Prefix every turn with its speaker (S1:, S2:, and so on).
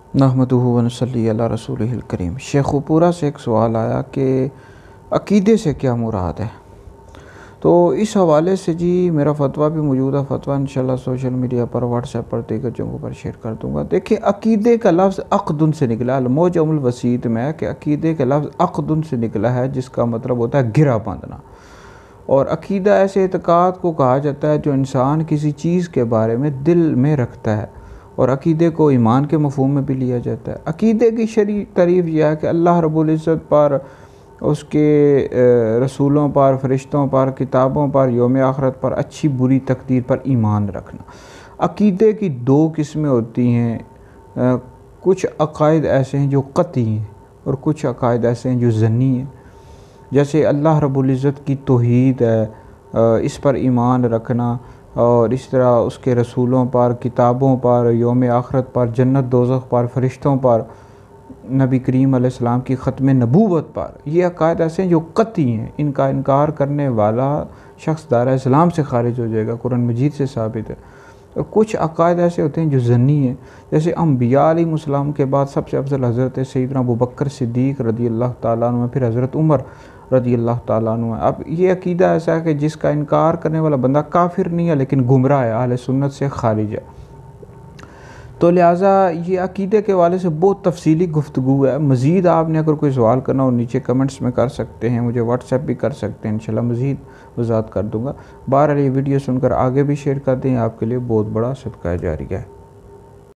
S1: नहमदुहु व नसल्ली अला रसूलिहिल करीम। शेखुपुरा से एक सवाल आया कि अक़ीदे से क्या मुराद है। तो इस हवाले से जी मेरा फ़तवा भी मौजूदा फ़तवा इंशाल्लाह सोशल मीडिया पर, व्हाट्सएप पर, दीगर जगहों पर शेयर कर दूँगा। देखिए, अक़ीदे का लफ्ज़ अक़दुन से निकला है। मोजमुल वसीत में है कि अक़ीदे का लफ्ज़ अक़दुन से निकला है, जिसका मतलब होता है गिरा बांधना। और अक़ीदा ऐसे एतक़ाद को कहा जाता है जो इंसान किसी चीज़ के बारे में दिल में रखता है, और अक़ीदे को ईमान के मफ़हूम में भी लिया जाता है। अक़ीदे की शरई तारीफ़ यह है कि अल्लाह रब्बुल इज़्ज़त पर, उसके रसूलों पर, फ़रिश्तों पर, किताबों पर, यौम आखिरत पर, अच्छी बुरी तकदीर पर ईमान रखना। अक़ीदे की दो किस्में होती हैं। कुछ अक़ाइद ऐसे हैं जो क़तई हैं, और कुछ अक़ाइद ऐसे हैं जो ज़न्नी हैं। जैसे अल्लाह रब्बुल इज़्ज़त की तौहीद है, इस पर ईमान रखना, और इस तरह उसके रसूलों पर, किताबों पर, यौम आखिरत पर, जन्नत दोज़ख पर, फ़रिश्तों पर, नबी करीम अलैहिस्सलाम की ख़त्म नबूवत पर, ये अक़ाइद ऐसे हैं जो क़तई हैं। इनका इनकार करने वाला शख्स दायरा इस्लाम से ख़ारिज हो जाएगा, कुरान मजीद से साबित है। और कुछ अक़ाइद ऐसे होते हैं जो ज़न्नी हैं। जैसे अम्बिया अलैहिमुस्सलाम के बाद सबसे अफ़ज़ल हज़रत सैयदना अबू बकर सिद्दीक़ रज़ियल्लाहु ताला अन्हु, फिर हज़रत उमर रज़ियल्लाहु ताला अन्हु। अब ये अक़ीदा ऐसा है कि जिसका इनकार करने वाला बंदा काफिर नहीं है, लेकिन गुमराह है, अहले सुन्नत से ख़ारिज है। तो लिहाजा ये अक़ीदे के हवाले से बहुत तफसीली गुफ्तगू है। मज़ीद आपने अगर कोई सवाल करना हो नीचे कमेंट्स में कर सकते हैं, मुझे व्हाट्सएप भी कर सकते हैं, इंशाल्लाह मज़ीद वज़ाहत कर दूँगा। बहरहाल ये वीडियो सुनकर आगे भी शेयर कर दें, आपके लिए बहुत बड़ा सदका जारिया है।